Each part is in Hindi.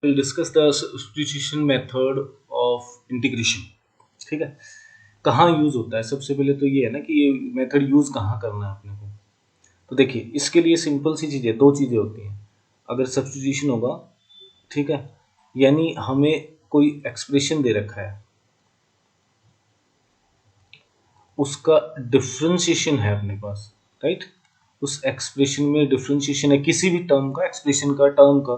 Will discuss the substitution method of integration. ठीक है, कहाँ यूज होता है? सबसे पहले तो ये है ना कि ये मेथड यूज कहाँ करना है अपने को। तो देखिए, इसके लिए सिंपल सी चीज़ है, दो चीज़ें होती हैं। अगर सब्स्टिट्यूशन होगा, ठीक है, यानी हमें कोई एक्सप्रेशन दे रखा है, उसका डिफ्रेंशिएशन है अपने पास, राइट। उस एक्सप्रेशन में डिफ्रेंशिएशन है किसी भी टर्म का, एक्सप्रेशन का, टर्म का।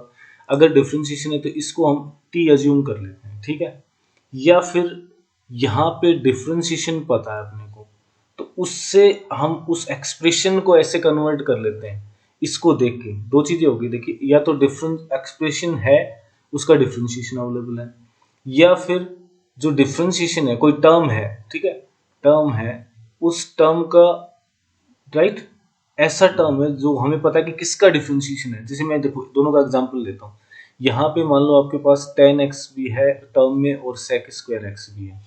अगर डिफ्रेंशिएशन है तो इसको हम टी अज्यूम कर लेते हैं, ठीक है। या फिर यहाँ पे डिफ्रेंशिएशन पता है अपने को, तो उससे हम उस एक्सप्रेशन को ऐसे कन्वर्ट कर लेते हैं, इसको देख के। दो चीजें होगी, देखिए, या तो डिफरेंट एक्सप्रेशन है, उसका डिफ्रेंशिएशन अवेलेबल है, या फिर जो डिफ्रेंशिएशन है, कोई टर्म है, ठीक है, टर्म है, उस टर्म का, राइट, ऐसा टर्म है जो हमें पता है कि किसका डिफ्रेंशिएशन है। जैसे मैं देखो दोनों का एग्जांपल लेता हूँ। यहाँ पे मान लो आपके पास tan x भी है टर्म में और sec स्क्वायर x भी है,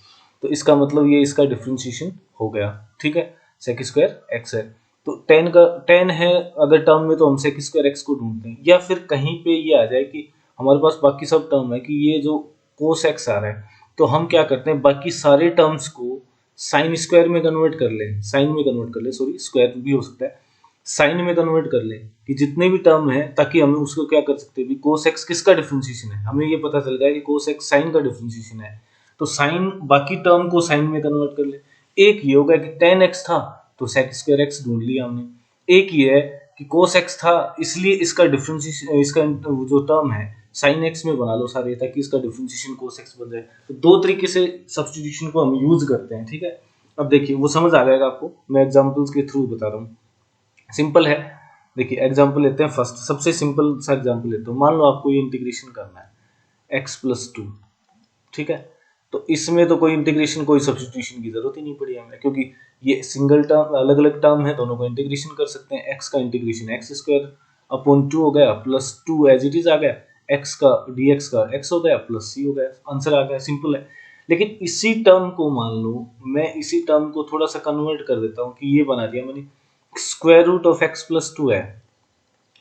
तो इसका मतलब ये इसका डिफ्रेंशिएशन हो गया, ठीक है। sec स्क्वायर x है, तो tan है अगर टर्म में, तो हम sec स्क्वायर x को ढूंढते हैं। या फिर कहीं पे ये आ जाए कि हमारे पास बाकी सब टर्म है, कि ये जो cos x आ रहा है, तो हम क्या करते हैं, बाकी सारे टर्म्स को साइन स्क्वायर में कन्वर्ट कर लें, साइन में कन्वर्ट कर ले, सॉरी, स्क्वायर भी हो सकता है, साइन में कन्वर्ट कर ले, कि जितने भी टर्म है, ताकि हमें उसको क्या कर सकते हैं भी, कोस एक्स किसका डिफरेंशिएशन है, हमें ये पता चल जाए कि कोस एक्स साइन का डिफरेंशिएशन है, तो साइन बाकी टर्म को साइन में कन्वर्ट कर ले। एक ये होगा कि टेन एक्स था तो सेक स्क्वायर एक्स ढूंढ लिया हमने। एक ये है कि कोस एक्स था, इसलिए इसका डिफरेंशिएशन, इसका जो टर्म है साइन एक्स में बना लो सारे, ताकि इसका डिफरेंशिएशन कोस एक्स बन जाए। तो दो तरीके से सब्स्टिट्यूशन को हम यूज करते हैं, ठीक है। अब देखिए वो समझ आ जाएगा आपको, मैं एग्जांपल्स के थ्रू बता रहा हूँ, सिंपल है। देखिए एग्जांपल लेते हैं, फर्स्ट सबसे सिंपल सा एग्जांपल लेते हैं। मान लो आपको ये इंटीग्रेशन करना है x+2, ठीक है। तो इसमें तो कोई इंटीग्रेशन, कोई सब्स्टिट्यूशन की जरूरत ही नहीं पड़ी हमें, क्योंकि ये सिंगल टर्म, अलग अलग टर्म है, दोनों को इंटीग्रेशन कर सकते हैं। x का इंटीग्रेशन x² हो गया, +2 एज इट इज आ गया, x का dx का x हो गया, +c हो गया, आंसर आ गया, सिंपल है। लेकिन इसी टर्म को मान लो, मैं इसी टर्म को थोड़ा सा कन्वर्ट कर देता हूँ, कि ये बना दिया मैंने स्क्वायर रूट ऑफ x+2 है,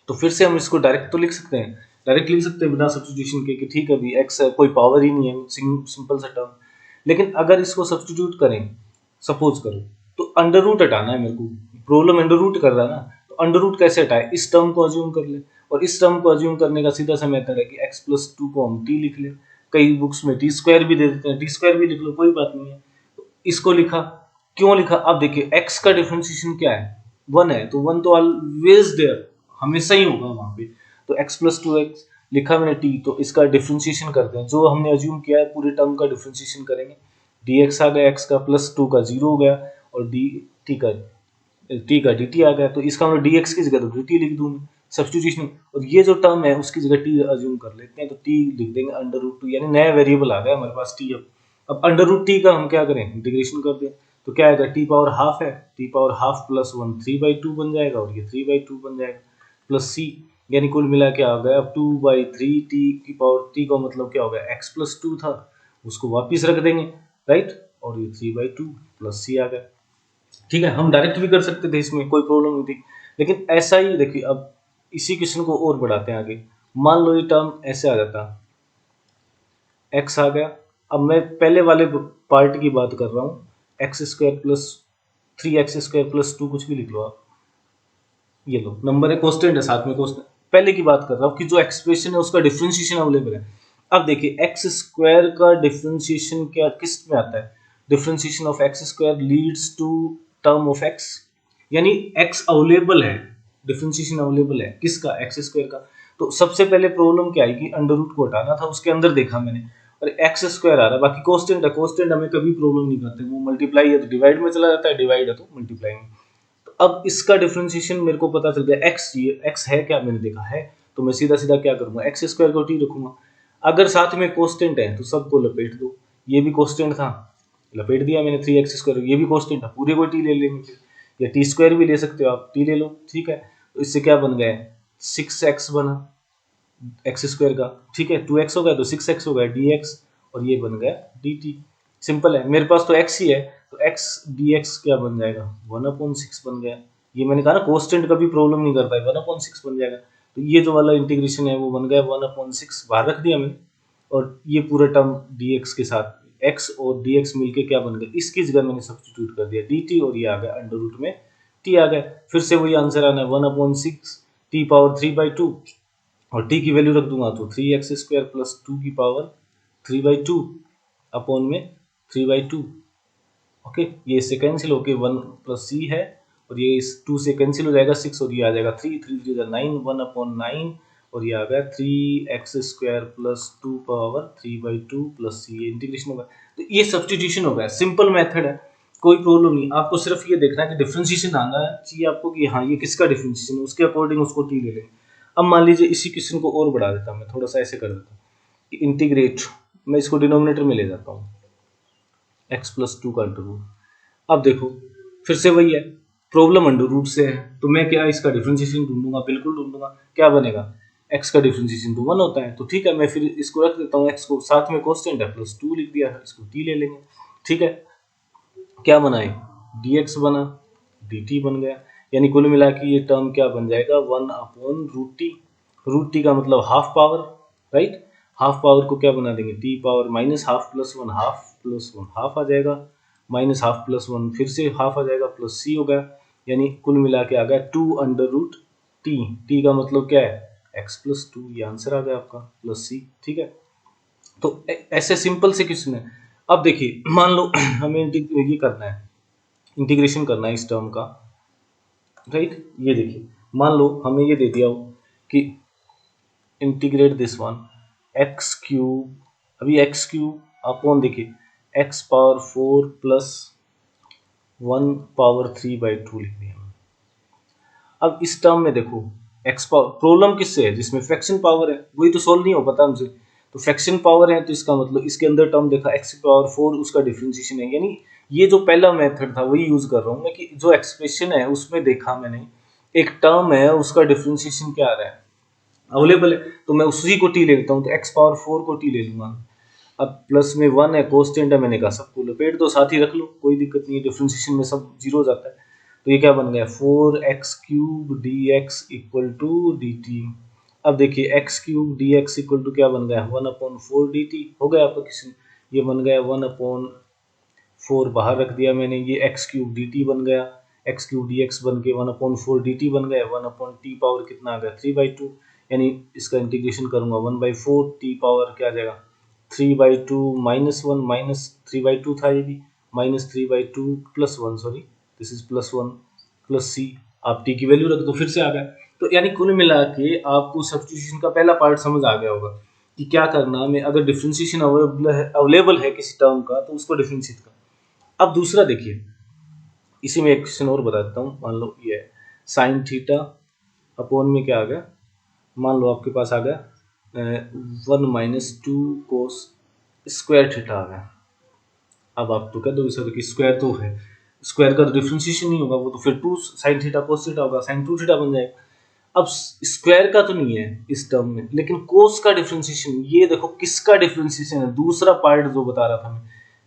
तो फिर से हम इसको डायरेक्ट तो लिख सकते हैं, डायरेक्ट लिख सकते हैं बिना सब्स्टिट्यूशन के, कि ठीक है अभी x है, कोई पावर ही नहीं है, सिंपल सा टर्म। लेकिन अगर इसको सब्स्टिट्यूट करें, सपोज करो, तो अंडर रूट हटाना है मेरे को, प्रॉब्लम अंडर रूट कर रहा है ना, तो अंडर रूट कैसे हटाए, इस टर्म को अज्यूम कर ले, और इस टर्म को अज्यूम करने का सीधा सा मेथड है कि x+2 को हम t लिख ले। कई बुक्स में t² भी दे देते हैं, t² भी लिख लो, कोई बात नहीं है। तो इसको लिखा, क्यों लिखा, अब देखिए x का डिफरेंशिएशन क्या है, 1 है, तो 1 तो ऑलवेज देयर, हमेशा ही होगा वहां पे। तो x+2x लिखा मैंने t, तो इसका डिफरेंशिएशन करते हैं, जो हमने अज्यूम किया है पूरे टर्म का डिफरेंशिएशन करेंगे। dx आ गया, x का +2 का 0 हो गया, और t का dt आ गया, तो इसका मतलब dx की जगह तो dt लिख दूंगा, सब्स्टिट्यूशन। और ये जो टर्म है उसकी जगह t अज्यूम कर लेते हैं, तो t लिख देंगे √2, यानी नया वेरिएबल आ गया हमारे पास t। अब √t का हम क्या करें, इंटीग्रेशन कर दें, तो क्या आएगा, t पावर हाफ है, t पावर हाफ +1 3/2 बन जाएगा, और ये 3/2 बन जाएगा, प्लस c, यानी कुल मिला के आ गया अब 2/3 t की पावर, t का मतलब क्या हो गया, x+2 था, उसको वापिस रख देंगे, राइट, और ये 3/2 प्लस c आ गया। ठीक है, हम डायरेक्ट भी कर सकते थे, इसमें कोई प्रॉब्लम नहीं थी। लेकिन ऐसा ही देखिए, अब इसी क्वेश्चन को और बढ़ाते हैं आगे। मान लो ये टर्म ऐसे आ जाता, x आ गया, अब मैं पहले वाले पार्ट की बात कर रहा हूँ, x² + 3x² + 2 कुछ भी लिख लो आप, ये लो नंबर है, कांस्टेंट है साथ में, कांस्टेंट पहले की बात कर रहा हूँ, कि जो एक्सप्रेशन है उसका डिफरेंशिएशन अवेलेबल है। अब देखिए x² का डिफरेंशिएशन क्या किस में आता है, differentiation of x² leads to term of x, यानी x अवेलेबल है, डिफरेंशिएशन अवेलेबल है किसका, x² का। तो सबसे पहले प्रॉब्लम क्या आएगी, अंडर रूट को हटाना था, उसके अंदर देखा मैंने, और x² आ रहा है, बाकी कांस्टेंट है, कांस्टेंट हमें कभी प्रॉब्लम नहीं करते, वो मल्टीप्लाई है तो डिवाइड में चला जाता है, डिवाइड है तो मल्टीप्लाई में। अब इसका डिफरेंशिएशन मेरे को पता चल गया, x चाहिए, x है क्या, मैंने देखा है, तो मैं सीधा सीधा क्या करूंगा, x² को t रखूंगा। अगर साथ में कांस्टेंट है तो सबको लपेट दो, ये भी कांस्टेंट था, लपेट दिया मैंने 3x², ये भी कांस्टेंट था, पूरे को t ले लेंगे, या t² भी ले सकते हो आप, t ले लो, ठीक है। तो इससे क्या बन गया, 6x बना x² का, ठीक है, 2x हो गया तो 6x हो गया dx, और ये बन गया dt। सिंपल है, मेरे पास तो x ही है, तो x dx क्या बन जाएगा, 1/6 बन गया। ये मैंने कहा ना, कांस्टेंट कभी प्रॉब्लम नहीं करता है, 1/6 बन जाएगा। तो ये जो वाला इंटीग्रेशन है वो बन गया 1/6 बाहर रख दिया मैंने, और ये पूरा टर्म dx के साथ x और dx मिलके क्या बन गया, इसकी जगह मैंने सब्स्टिट्यूट कर दिया dt, और ये आ गया अंडर रूट में t आ गया। फिर से वही आंसर आना है 1/6 t पावर 3/2, और t की वैल्यू रख दूंगा तो 3x² प्लस 2 की पावर 3/2 अपॉन में 3/2। ओके, ये इससे कैंसिल होके 1 प्लस सी है, और ये इस 2 से कैंसिल हो जाएगा 6, और ये आ जाएगा 3 3 3 9 1/9, और ये आ गया 3x² प्लस 2 पावर 3/2 प्लस सी, ये इंटीग्रेशन होगा। तो ये सब्स्टिट्यूशन हो गया, सिंपल मेथड है, कोई प्रॉब्लम नहीं। आपको सिर्फ ये देखना है कि डिफरेंशिएशन आना चाहिए आपको कि हाँ ये किसका डिफरेंशिएशन है, उसके अकॉर्डिंग उसको टी ले लेंगे। अब मान लीजिए इसी क्वेश्चन को और बढ़ा देता हूँ मैं, थोड़ा सा ऐसे कर देता हूँ, इंटीग्रेट, मैं इसको डिनोमिनेटर में ले जाता हूँ, x प्लस 2 का अंडर रूट। अब देखो फिर से वही है, प्रॉब्लम अंडर रूट से है, तो मैं क्या इसका डिफरेंशिएशन ढूंढूंगा, बिल्कुल ढूंढूंगा। क्या बनेगा, x का डिफरेंशिएशन तो 1 होता है, तो ठीक है मैं फिर इसको रख देता हूँ, x को साथ में कांस्टेंट है प्लस 2 लिख दिया है, इसको t ले लेंगे। ठीक है, क्या बना है, dx बना, dt बन गया, यानी कुल मिला के ये टर्म क्या बन जाएगा 1/√t। रूट टी का मतलब half power, right, half power को क्या बना देंगे, T power minus half plus one, half plus one half आ जाएगा, माइनस हाफ प्लस वन फिर से हाफ आ जाएगा, प्लस सी हो गया, यानी कुल मिला के आ गया 2/√t। टी का मतलब क्या है, x प्लस 2, ये आंसर आ गया आपका, प्लस सी। ठीक है, तो ऐसे सिंपल से क्वेश्चन है। अब देखिए मान लो हमें ये करना है, इंटीग्रेशन करना है इस टर्म का, राइट। ये देखिए मान लो हमें ये दे दिया हो कि integrate this one x cube, अभी एक्स क्यूब अपॉन देखिए एक्स पावर 4 प्लस 1 पावर 3/2 लिख दिया। अब इस टर्म में देखो एक्स पावर, प्रॉब्लम किससे है, जिसमें फ्रैक्शन पावर है, वही तो सोल्व नहीं हो पाता हमसे। तो फ्रैक्शन पावर है तो इसका मतलब इसके अंदर टर्म देखा एक्स पावर 4, उसका डिफरेंशिएशन है, यानी ये जो पहला मेथड था वही यूज कर रहा हूँ मैं, कि जो एक्सप्रेशन है उसमें देखा मैंने एक टर्म है उसका डिफरेंशिएशन क्या आ रहा है, अवेलेबल है, तो मैं उसी को टी ले लेता हूँ, तो एक्स पावर 4 को टी ले लूंगा। अब प्लस में 1 है, कोस्टेंट है, मैंने कहा सबको लपेट दो, साथ ही रख लो, कोई दिक्कत नहीं है, डिफरेंशिएशन में सब जीरो हो जाता है। तो ये क्या बन गया 4x³ dx equal to dt। अब देखिए x³ dx इक्वल टू क्या बन गया 1/4 dt, हो गया आपका क्वेश्चन, ये बन गया 1/4 बाहर रख दिया मैंने, ये x³ dt बन गया, x³ dx बन के 1/4 dt बन गया, 1/t पावर कितना आ गया 3/2, यानी इसका इंटीग्रेशन करूंगा 1/4 t पावर क्या आ जाएगा 3/2 -1 माइनस 3/2 था, ये भी -3/2 plus 1, sorry this is +1 plus C, आप टी की वैल्यू रख दो, फिर से आ गया। तो यानी कुल मिला के आपको सब्स्टिट्यूशन का पहला पार्ट समझ आ गया होगा कि क्या करना हमें, अगर डिफरेंशिएशन अवेलेबल है किसी टर्म का तो उसको डिफरेंशिएट कर। अब दूसरा देखिए, इसी में एक क्वेश्चन और बता देता हूँ, मान लो ये है साइन थीटा अपॉन में क्या आ गया, मान लो आपके पास आ गया 1 - 2 कोस स्क्वायर थीटा आ गया। अब आप तो कह दो सर कि स्क्वायर तो है, स्क्वायर का तो डिफरेंशिएशन नहीं होगा, वो तो फिर 2 साइन थीटा कोस थीटा होगा, साइन 2 थीटा बन जाएगा। अब स्क्वायर का तो नहीं है इस टर्म में, लेकिन कोस का डिफरेंशिएशन, ये देखो किसका डिफरेंशिएशन है, दूसरा पार्ट जो बता रहा था मैं,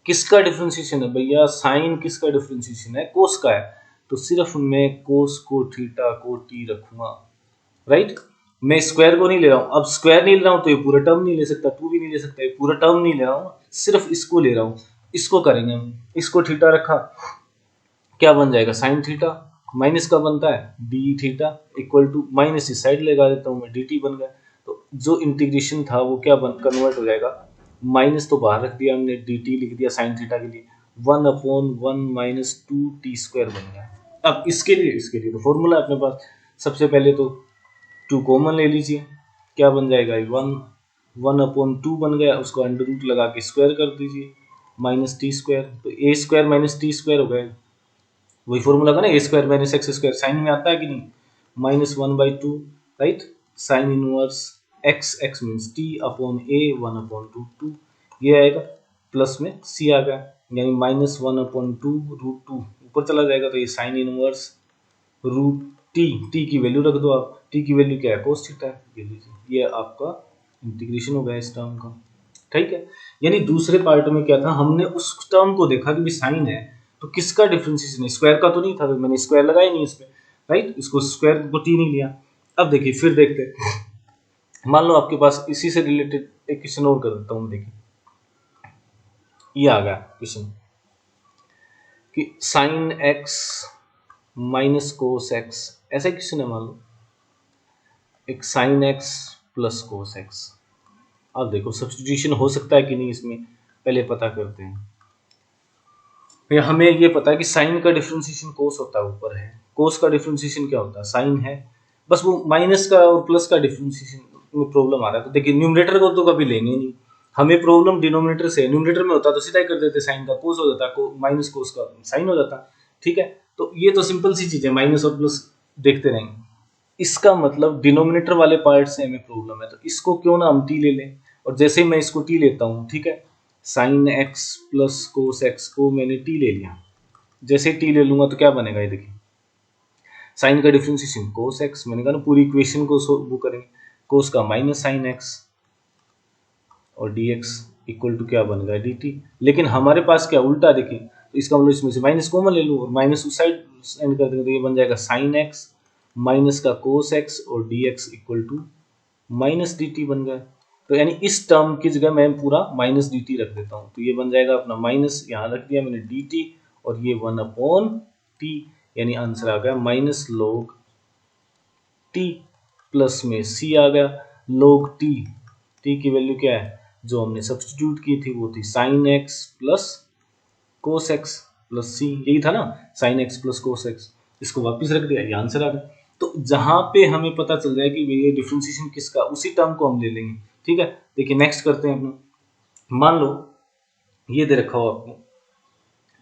किसका डिफरेंशिएशन है भैया, साइन किसका डिफरेंशिएशन है, कोस का है, तो सिर्फ मैं कोस को थीटा को टी रखूंगा, राइट। मैं स्क्वायर को नहीं ले रहा हूँ, अब स्क्वायर नहीं ले रहा हूँ तो ये पूरा टर्म नहीं ले सकता, 2 भी नहीं ले सकता, ये पूरा टर्म नहीं ले रहा हूँ, सिर्फ इसको ले रहा हूँ। इसको करेंगे हम, इसको थीटा रखा, क्या बन जाएगा साइन थीटा, माइनस का बनता है D theta equal to, minus इस साइड लगा देता हूँ मैं, डी टी बन गया। तो जो इंटीग्रेशन था वो क्या कन्वर्ट हो जाएगा, माइनस तो बाहर रख दिया हमने, डी टी लिख दिया साइन थीटा के लिए, 1/1 - 2t² बन गया। अब इसके लिए तो फॉर्मूला अपने पास, सबसे पहले तो 2 कॉमन ले लीजिए, क्या बन जाएगा 1/2 बन गया, उसको अंडर रूट लगा के स्क्वायर कर दीजिए, -t², तो a² - t² हो गया, वही फॉर्मूला का ना, a² - x², साइन में आता है कि नहीं, -1/2, right, sine inverse x, x means t upon a 1/2 2, ये आएगा, प्लस में c आ गया, यानी -1/2 √2 ऊपर चला जाएगा, तो ये साइन इनवर्स रूट टी की वैल्यू रख दो आप, टी की वैल्यू क्या है कोस थीटा है, ये लीजिए, ये आपका इंटीग्रेशन हो गया इस टर्म का। ठीक है, यानी दूसरे पार्ट में क्या था, हमने उस टर्म को देखा कि साइन है तो किसका डिफरेंशिएशन है, स्क्वायर का तो नहीं था, तो मैंने स्क्वायर लगाया नहीं इसमें, राइट, इसको स्क्वायर को टी नहीं लिया। अब देखिए फिर देखते हैं, मान लो आपके पास इसी से रिलेटेड एक क्वेश्चन और कर देता हूँ। देखिए ये आ गया क्वेश्चन कि sign x minus cos x, ऐसा क्वेश्चन है। मान लो एक sign x plus cos x. अब देखो सब्स्टिट्यूशन हो सकता है कि नहीं, इसमें पहले पता करते हैं। हमें ये पता है कि साइन का डिफरेंशिएशन कोस होता है, ऊपर है। कोस का डिफरेंशिएशन क्या होता है, साइन है। बस वो माइनस का और प्लस का डिफरेंशिएशन में प्रॉब्लम आ रहा है। तो देखिए न्यूमरेटर को तो कभी लेंगे नहीं, हमें प्रॉब्लम डिनोमिनेटर से। न्यूमरेटर में होता तो सीधा ही कर देते, साइन का कोस हो जाता, माइनस कोस का साइन हो जाता। ठीक है, तो ये तो सिंपल सी चीज है, माइनस और प्लस देखते रहेंगे। इसका मतलब डिनोमिनेटर वाले पार्ट से हमें प्रॉब्लम है, तो इसको क्यों ना हम टी ले लें। और जैसे ही मैं इसको टी लेता हूँ, ठीक है, sign x plus cos x को मैंने टी ले लिया। जैसे टी ले लूंगा तो क्या बनेगा, ये देखिए साइन का डिफरेंशिएशन कोस एक्स, मैंने कहा ना पूरी इक्वेशन को वो करेंगे, कोस का माइनस साइन एक्स और डी एक्स इक्वल टू क्या बन गया, डी टी। लेकिन हमारे पास क्या उल्टा, देखिए तो इसका मतलब इसमें से माइनस कॉमन ले लूँ और माइनस उस साइड एंड कर देंगे, तो ये बन जाएगा साइन एक्स माइनस का कोस एक्स और D x equal to minus D T बन गया। तो यानी इस टर्म की जगह मैं पूरा माइनस डी टी रख देता हूँ, तो ये बन जाएगा अपना माइनस, यहाँ रख दिया मैंने डी टी और ये 1 टी, यानी आंसर आ गया माइनस लॉग टी, प्लस में सी आ गया लॉग टी। टी की वैल्यू क्या है, जो हमने सब्स्टिट्यूट की थी वो थी sine x plus cos x plus C, यही था ना, sine x plus cos x. इसको वापस रख दिया, ये आंसर आ गया। तो जहां पे हमें पता चल जाए कि ये डिफरेंशिएशन किसका, उसी टर्म को हम ले लेंगे। ठीक है, देखिए नेक्स्ट करते हैं अपना। मान लो ये दे रखा हो आपको,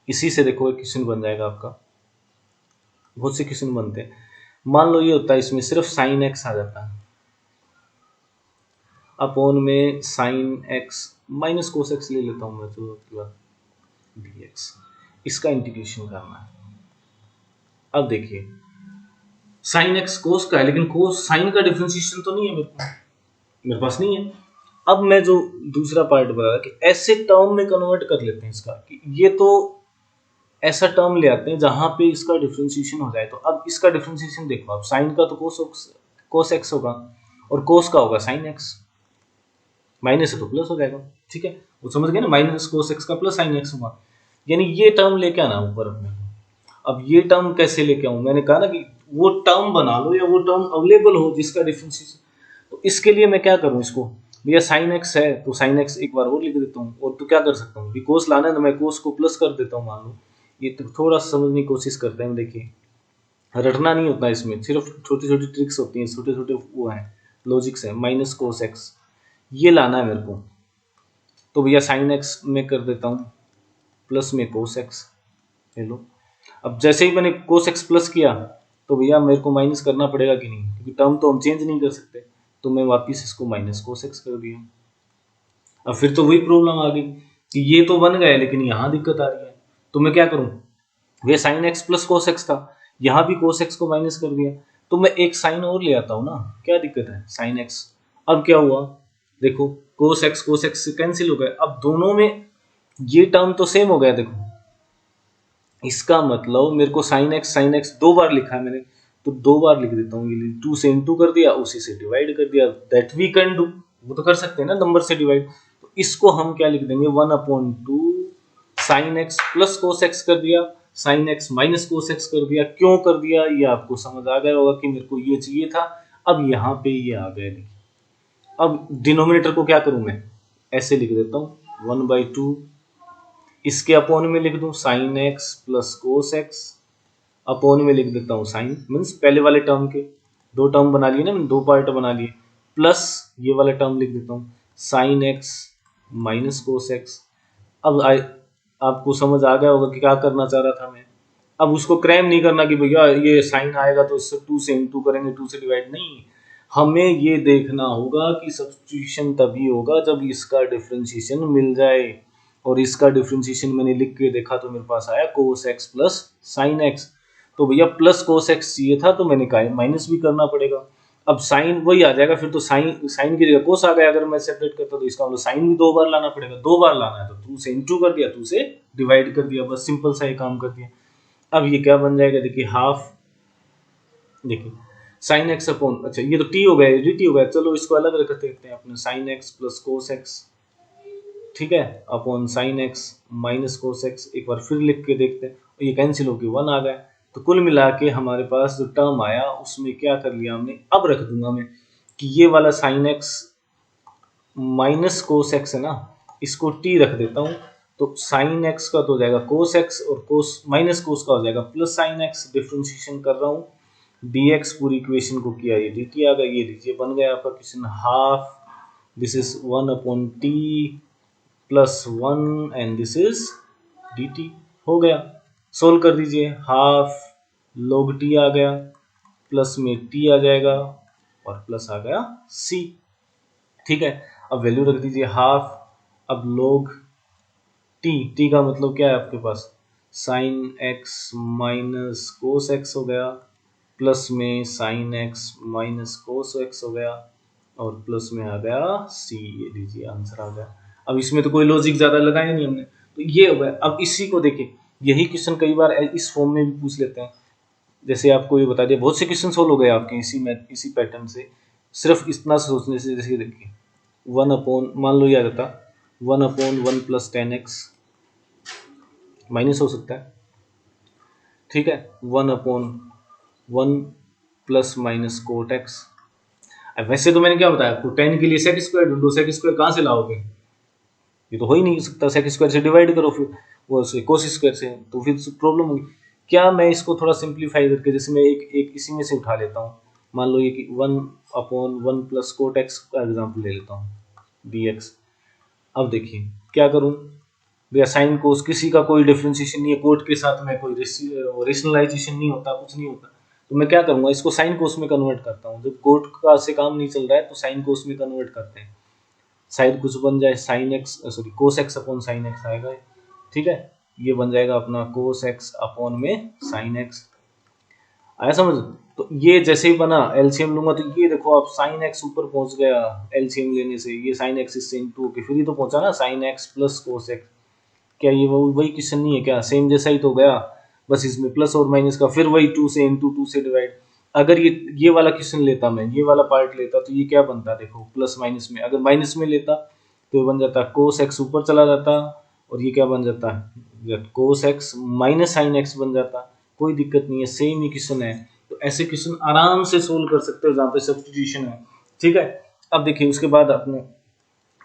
इसी से देखो एक क्वेश्चन बन जाएगा आपका, बहुत से क्वेश्चन बनते हैं। मान लो ये होता है, इसमें सिर्फ साइन एक्स आ जाता है, अपॉन में sine x minus cos x ले लेता हूँ मैं, तो उसके बाद डी एक्स, इसका इंटीग्रेशन करना है। अब देखिए साइन एक्स कोस का है, लेकिन कोस साइन का डिफरेंशिएशन तो नहीं है मेरे पास नहीं है। अब मैं जो दूसरा पार्ट बता कि ऐसे टर्म में कन्वर्ट कर लेते हैं इसका, कि ये तो ऐसा टर्म ले आते हैं जहां पे इसका डिफरेंशिएशन हो जाए। तो अब इसका डिफरेंशिएशन देखो, अब साइन का तो कोस एक्स होगा और कोस का होगा साइन एक्स, माइनस है तो प्लस हो जाएगा। ठीक है, वो समझ गए ना, माइनस कोस एक्स का प्लस साइन एक्स होगा, यानी ये टर्म लेके आना ऊपर अपने को। अब ये टर्म कैसे लेके आऊं, मैंने कहा ना कि वो टर्म बना लो या वो टर्म अवेलेबल हो जिसका डिफरेंशिएशन। तो इसके लिए मैं क्या करूं, इसको भैया साइन एक्स है तो साइन एक्स एक बार और लिख देता हूँ, और तो क्या कर सकता हूँ, कोस लाना है तो मैं कोस को प्लस कर देता हूँ। मान लो ये तो थोड़ा समझने की कोशिश करते हैं, देखिए रटना नहीं होता इसमें, सिर्फ छोटी छोटी ट्रिक्स होती हैं, छोटे छोटे वो हैं लॉजिक्स हैं। माइनस कोस एक्स ये लाना है मेरे को, तो भैया साइन एक्स में कर देता हूँ प्लस में कोस एक्स, ले लो। अब जैसे ही मैंने कोस एक्स प्लस किया तो भैया मेरे को माइनस करना पड़ेगा कि नहीं, क्योंकि टर्म तो हम चेंज नहीं कर सकते। तो मैं वापस इसको माइनस कोस एक्स कर दिया। अब फिर तो वही प्रॉब्लम आ गई कि ये तो बन गया लेकिन यहाँ दिक्कत आ रही है, तो मैं क्या करूँ, ये sign x plus cos x था, यहाँ भी कोस एक्स को माइनस कर दिया, तो मैं एक साइन और ले आता हूँ ना, क्या दिक्कत है, साइन एक्स। अब क्या हुआ, देखो कोस एक्स से कैंसिल हो गए, अब दोनों में ये टर्म तो सेम हो गया। देखो इसका मतलब मेरे को साइन एक्स दो बार लिखा है मैंने, तो दो बार लिख देता हूँ, ये 2 से इंटू कर दिया, उसी से डिवाइड कर दिया, दैट वी कैन डू, वो तो कर सकते हैं ना नंबर से डिवाइड। तो इसको हम क्या लिख देंगे, 1/2 sign x plus cos x कर दिया, sign x minus cos x कर दिया। क्यों कर दिया ये आपको समझ आ गया होगा कि मेरे को ये चाहिए था। अब यहाँ पे ये आ गया, देखिए अब डिनोमिनेटर को क्या करूं मैं, ऐसे लिख देता हूँ 1/2, इसके अपॉन में लिख दूं sign x plus cos x, upon में लिख देता हूँ साइन मीन्स पहले वाले टर्म के दो टर्म बना लिए ना, मैंने दो पार्ट बना लिए, प्लस ये वाला टर्म लिख देता हूँ sign x minus cos x. अब आपको समझ आ गया होगा कि क्या करना चाह रहा था मैं। अब उसको क्रैम नहीं करना कि भैया ये साइन आएगा तो इससे 2 से इंटू करेंगे, 2 से डिवाइड नहीं, हमें ये देखना होगा कि सब्स्टिट्यूशन तभी होगा जब इसका डिफरेंशिएशन मिल जाए। और इसका डिफरेंशिएशन मैंने लिख के देखा तो मेरे पास आया कोस एक्स प्लस साइन एक्स। तो भैया प्लस कोस एक्स चाहिए था तो मैंने कहा माइनस भी करना पड़ेगा। अब साइन वही आ जाएगा, फिर तो साइन साइन की जगह कोस आ गया, अगर मैं सेपरेट करता तो इसका मतलब साइन भी दो बार लाना पड़ेगा, दो बार लाना है तो 2 से इंटू कर दिया, 2 से डिवाइड कर दिया, बस सिंपल सा ये काम कर दिया। अब ये क्या बन जाएगा, देखिए हाफ, देखिए साइन एक्स अपॉन, अच्छा ये तो टी हो गया, ये डी टी हो गया, चलो इसको अलग रख देते हैं अपने, sign x plus cos x, ठीक है, upon sine x minus cos x. एक बार फिर लिख के देखते हैं, ये कैंसिल होकर 1 आ गया। तो कुल मिला के हमारे पास जो टर्म आया उसमें क्या कर लिया हमने, अब रख दूंगा मैं कि ये वाला sign x minus cos x है ना, इसको टी रख देता हूँ। तो साइन एक्स का तो हो जाएगा कोस एक्स, और कोस माइनस कोस का हो जाएगा प्लस साइन एक्स। डिफ्रेंशिएशन कर रहा हूँ, dx पूरी इक्वेशन को किया, ये dt आ गया, ये लीजिए बन गया आपका question half, this is 1 upon T plus 1 and this is dt, हो गया। सोल्व कर दीजिए, हाफ log t आ गया, प्लस में t आ जाएगा और प्लस आ गया c, ठीक है। अब वैल्यू रख दीजिए हाफ, अब log t का मतलब क्या है आपके पास, sine x minus cos x हो गया, प्लस में sine x minus cos x हो गया, और प्लस में आ गया सी, ये लीजिए आंसर आ गया। अब इसमें तो कोई लॉजिक ज्यादा लगाया नहीं हमने, तो ये हो गया। अब इसी को देखिए, यही क्वेश्चन कई बार इस फॉर्म में भी पूछ लेते हैं, जैसे आपको ये बता दिया, बहुत से क्वेश्चन सोल्व हो गए आपके इसी पैटर्न से, सिर्फ इतना सोचने से। जैसे देखिए 1 अपॉन, मान लो ये आ जाता 1 अपॉन 1 प्लस 10x, माइनस हो सकता है, ठीक है, 1 upon 1 plus minus cot x. अब वैसे तो मैंने क्या बताया आपको, 10 के लिए सेक स्क्वायर ढूंढो, सेक स्क्वायर कहाँ से लाओगे, ये तो हो ही नहीं सकता, सेक स्क्वायर से डिवाइड करो, फिर वो से कोस स्क्वायर से, तो फिर प्रॉब्लम होगी। क्या मैं इसको थोड़ा सिंप्लीफाई करके, जैसे मैं एक इसी में से उठा लेता हूँ, मान लो ये कि 1 अपॉन 1 प्लस कोट एक्स का एग्जाम्पल ले लेता हूँ डी एक्स। अब देखिए क्या करूँ भैया, साइन कोस किसी का कोई डिफ्रेंशिएशन नहीं है, कोट के साथ में कोई रेशनलाइजेशन नहीं होता, कुछ नहीं होता, तो मैं क्या करूँगा, इसको साइन कोस में कन्वर्ट करता हूँ। जब कोट का से काम नहीं चल रहा है तो साइन कोस में कन्वर्ट करते हैं, साइड कुछ बन जाए, sine x sorry cos x upon sine x आएगा, ठीक है, ये बन जाएगा अपना कोस एक्स अपॉन में साइन एक्स, आया समझ। तो ये जैसे ही बना, एलसीएम लूंगा तो ये देखो आप साइन एक्स ऊपर पहुंच गया, एलसीएम लेने से ये साइन एक्स इससे इंटू होके फिर ही तो पहुंचा ना, sine x plus cos x. क्या ये वही क्वेश्चन नहीं है क्या, सेम जैसा ही तो गया, बस इसमें प्लस और माइनस का फिर वही 2 से इंटू 2 से डिवाइड। अगर ये वाला क्वेश्चन लेता, मैं ये वाला पार्ट लेता, तो ये क्या बनता, देखो प्लस माइनस में, अगर माइनस में लेता तो ये बन जाता कोस एक्स ऊपर चला जाता, और ये क्या बन जाता cos x minus sine x बन जाता, कोई दिक्कत नहीं है, सेम ही क्वेश्चन है। तो ऐसे क्वेश्चन आराम से सोल्व कर सकते हो जहाँ पे सब्स्टिट्यूशन है, ठीक है। अब देखिए उसके बाद अपने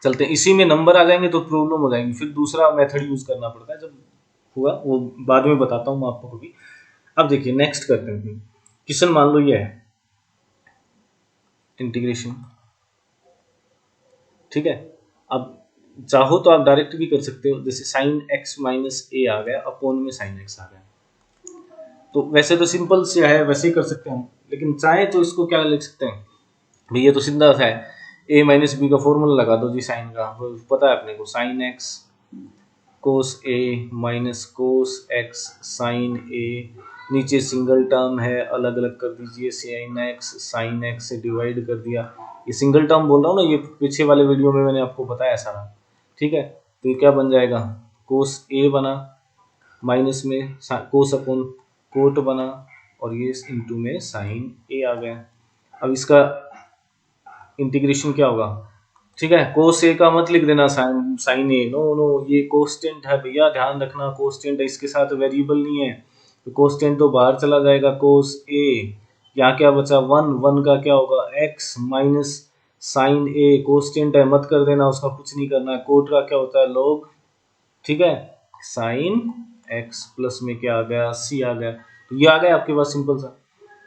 चलते हैं, इसी में नंबर आ जाएंगे तो प्रॉब्लम हो जाएगी, फिर दूसरा मेथड यूज करना पड़ता है, जब हुआ वो बाद में बताता हूँ मैं आपको कभी। अब देखिए नेक्स्ट करते हैं क्वेश्चन, मान लो ये है इंटीग्रेशन, ठीक है। अब चाहो तो आप डायरेक्ट भी कर सकते हो, जैसे साइन एक्स माइनस ए आ गया अपॉन में साइन एक्स आ गया, तो वैसे तो सिंपल से है, वैसे ही कर सकते हैं हम, लेकिन चाहे तो इसको क्या लिख सकते हैं भैया, तो सीधा सा है, ए माइनस बी का फॉर्मूला लगा दो जी साइन का, तो पता है अपने को, साइन एक्स कोस ए माइनस कोस एक्स साइन ए, नीचे सिंगल टर्म है अलग अलग कर दीजिए, साइन एक्स से डिवाइड कर दिया, ये सिंगल टर्म बोल रहा हूँ ना, ये पीछे वाले वीडियो में मैंने आपको बताया सारा, ठीक है। तो ये क्या बन जाएगा, कोस ए बना, माइनस में कोस अपॉन कोट बना, और ये इंटू में साइन ए आ गया। अब इसका इंटीग्रेशन क्या होगा, ठीक है, कोस ए का मत लिख देना साइन साइन ए, नो नो, ये कोस्टेंट है भैया, ध्यान रखना कोस्टेंट है, इसके साथ वेरिएबल नहीं है, तो कोस्टेंट तो बाहर चला जाएगा, कोस ए, यहाँ क्या बचा 1, 1 का क्या होगा एक्स माइनस साइन ए, कोस्टेंट है मत कर देना, उसका कुछ नहीं करना है, कोट का क्या होता है लॉग, ठीक है, साइन एक्स, प्लस में क्या आ गया सी आ गया, तो ये आ गया आपके पास सिंपल सा।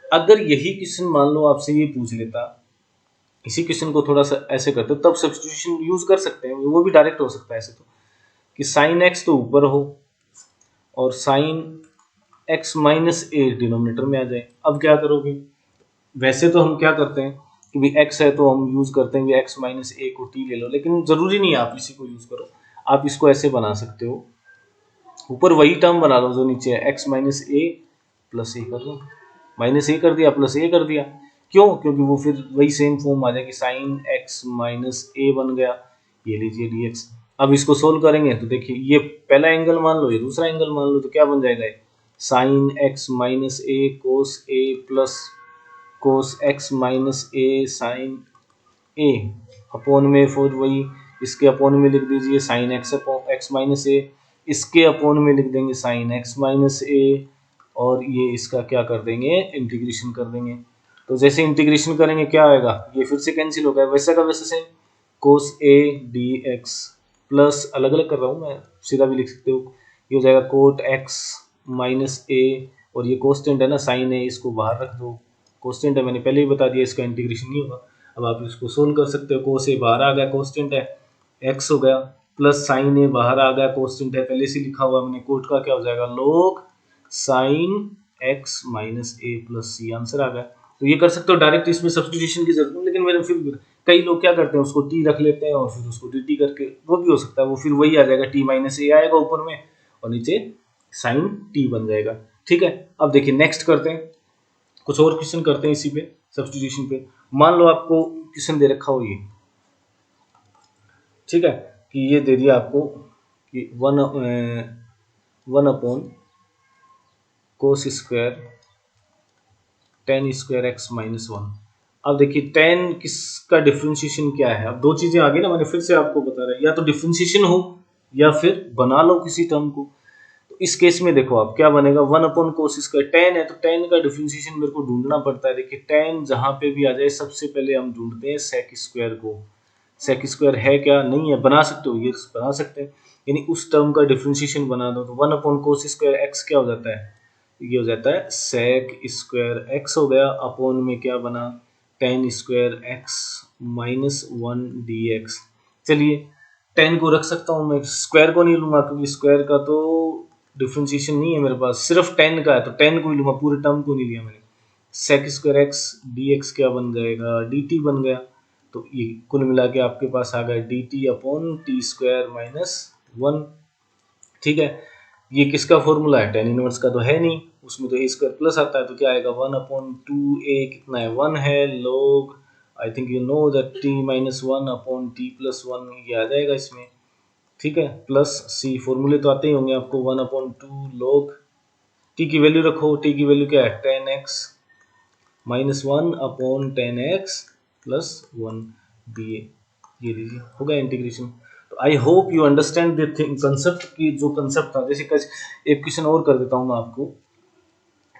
अगर यही क्वेश्चन मान लो आपसे ये पूछ लेता, इसी क्वेश्चन को थोड़ा सा ऐसे करते तब सब्स्टिट्यूशन यूज कर सकते हैं, वो भी डायरेक्ट हो सकता है ऐसे, तो कि साइन एक्स तो ऊपर हो और साइन एक्स माइनस ए डिनोमिनेटर में आ जाए। अब क्या करोगे, वैसे तो हम क्या करते हैं कि भाई एक्स है तो हम यूज करते हैं एक्स माइनस ए को टी ले लो, लेकिन जरूरी नहीं है आप इसी को यूज करो, आप इसको ऐसे बना सकते हो, ऊपर वही टर्म बना लो जो नीचे है, एक्स माइनस ए प्लस ए कर दो, माइनस ए कर दिया प्लस ए कर दिया, क्यों, क्योंकि वो फिर वही सेम फॉर्म आ जाएगी, साइन एक्स माइनस ए बन गया, ये लीजिए डी एक्स। अब इसको सोल्व करेंगे तो देखिए ये पहला एंगल मान लो, ये दूसरा एंगल मान लो, तो क्या बन जाएगा, साइन एक्स माइनस ए कोस ए प्लस कोस एक्स माइनस ए साइन ए अपॉन में फिर वही इसके अपॉन में लिख दीजिए साइन एक्स एक्स माइनस ए, इसके अपॉन में लिख देंगे साइन एक्स माइनस ए, और ये इसका क्या कर देंगे इंटीग्रेशन कर देंगे। तो जैसे इंटीग्रेशन करेंगे क्या आएगा, ये फिर से कैंसिल हो गया वैसा का वैसे से कोस ए डी एक्स प्लस, अलग अलग कर रहा हूँ मैं, सीधा भी लिख सकते हो, ये हो जाएगा कोट एक्स माइनस ए, और ये कोस्टेंट है ना साइन ए, इसको बाहर रख दो, कोस्टेंट है मैंने पहले ही बता दिया, इसका इंटीग्रेशन नहीं होगा। अब आप इसको सोल्व कर सकते हो, कोस ए बाहर आ गया कोस्टेंट है एक्स हो गया, प्लस साइन ए बाहर आ गया कोस्टेंट है पहले से लिखा हुआ मैंने, कोट का क्या हो जाएगा लॉग साइन एक्स माइनस ए प्लस सी, आंसर आ गया। तो ये कर सकते हो डायरेक्ट, इसमें सब्स्टिट्यूशन की जरूरत नहीं, लेकिन मैंने फिर कई लोग क्या करते हैं उसको टी रख लेते हैं और फिर उसको डी टी करके, वो भी हो सकता है, वो फिर वही आ जाएगा टी माइनस ए आएगा ऊपर में और नीचे साइन टी बन जाएगा। ठीक है, अब देखिए नेक्स्ट करते हैं, कुछ और क्वेश्चन करते हैं इसी पे सब्स्टिट्यूशन पे। मान लो आपको क्वेश्चन दे रखा हो ये, ठीक है, कि ये दे दिया आपको कि one upon cos square ten square x minus one. अब देखिए टेन किसका डिफ्रेंशिएशन क्या है, अब दो चीजें आ गई ना, मैंने फिर से आपको बता रहा है, या तो डिफ्रेंशिएशन हो या फिर बना लो किसी टर्म को। तो इस केस में देखो आप क्या बनेगा, one upon cos square ten है तो टेन का डिफ्रेंशिएशन मेरे को ढूंढना पड़ता है। देखिए टेन जहां पे भी आ जाए सबसे पहले हम ढूंढते हैं सेक स्क्वायर को, सेक स्क्वायर है क्या, नहीं है, बना सकते हो, ये बना सकते हैं, यानी उस टर्म का डिफ्रेंशिएशन बना दो। तो one upon cos square x क्या हो जाता है, ये हो जाता है सेक स्क्वायर एक्स हो गया, अपॉन में क्या बना ten square x minus one D x. चलिए टेन को रख सकता हूँ मैं, स्क्वायर को नहीं लूंगा क्योंकि स्क्वायर का तो डिफ्रेंशिएशन नहीं है मेरे पास, सिर्फ टेन का है तो टेन को ही लूंगा, पूरे टर्म को नहीं लिया मैंने। Sec square x D x क्या बन जाएगा डी टी बन गया। तो ये कुल मिला के आपके पास आ गया D T upon T square minus one. ठीक है, ये किसका फॉर्मूला है, टेन इनवर्स का तो है नहीं, उसमें तो ए स्क्वायर प्लस आता है, तो क्या आएगा वन अपॉन टू ए कितना है वन है, लोग I think you know that T minus one upon T plus one, ये आ जाएगा इसमें। ठीक है, प्लस सी, फॉर्मूले तो आते ही होंगे आपको, one upon two log T की वैल्यू रखो, टी की वैल्यू क्या है tan x minus one upon tan x plus one B A, ये लीजिए हो गया इंटीग्रेशन। तो I hope you understand the thing concept की, जो कंसेप्ट था। जैसे एक क्वेश्चन और कर देता हूँ मैं आपको,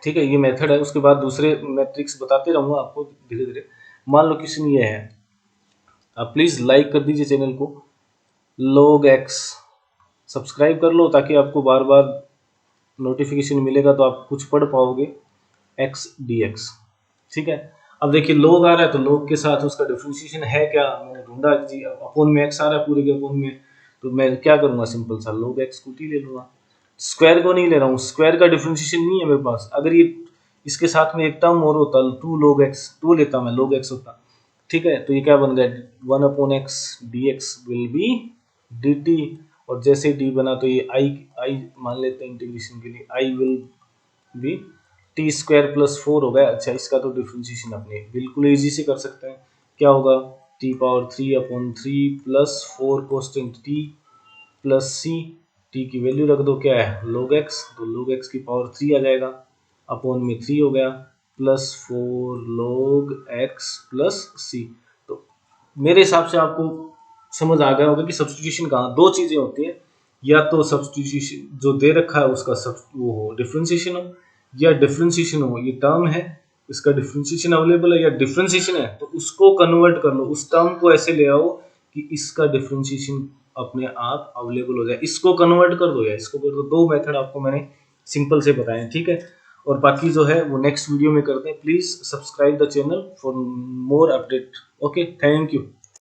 ठीक है, ये मेथड है, उसके बाद दूसरे मैट्रिक्स बताते रहूँगा आपको धीरे धीरे। मान लो क्वेश्चन ये है, आप प्लीज़ लाइक कर दीजिए चैनल को, log x सब्सक्राइब कर लो ताकि आपको बार बार नोटिफिकेशन मिलेगा तो आप कुछ पढ़ पाओगे, x dx। ठीक है, अब देखिए log आ रहा है तो log के साथ उसका डिफरेंशिएशन है क्या, मैंने ढूंढा जी, अपोन में x आ रहा है पूरे के अपोन में, तो मैं क्या करूंगा सिंपल सा log x को t ले लूंगा, स्क्वायर को नहीं ले रहा हूँ, स्क्वायर का डिफरेंशिएशन नहीं है मेरे पास। अगर ये इसके साथ में एक टर्म और होता टू log x, टू लेता मैं log x होता। ठीक है, तो ये क्या बन गया one upon x D x will be D T, और जैसे डी बना तो ये आई मान लेते हैं इंटीग्रेशन के लिए, I will be T square plus four हो गया। अच्छा, इसका तो डिफ्रेंशिएशन अपने बिल्कुल इजी से कर सकते हैं, क्या होगा T power three upon three plus four constant T plus C, T की वैल्यू रख दो क्या है log x, तो log x की पावर थ्री आ जाएगा, अपॉन में थ्री हो गया plus four log x plus सी। तो मेरे हिसाब से आपको समझ आ गया होगा कि सब्स्टिट्यूशन कहाँ, दो चीजें होती हैं, या तो सब्स्टिट्यूशन जो दे रखा है उसका वो हो डिफ्रेंशिएशन हो, या डिफ्रेंशिएशन हो ये टर्म है इसका डिफ्रेंशिएशन अवेलेबल है, या डिफ्रेंशिएशन है तो उसको कन्वर्ट कर लो, उस टर्म को ऐसे ले आओ कि इसका डिफ्रेंशिएशन अपने आप अवेलेबल हो जाए, इसको कन्वर्ट कर दो या इसको कर दो। दो मेथड आपको मैंने सिंपल से बताए, ठीक है, और बाकी जो है वो नेक्स्ट वीडियो में करते हैं। Please subscribe the channel for more update. Okay, thank you.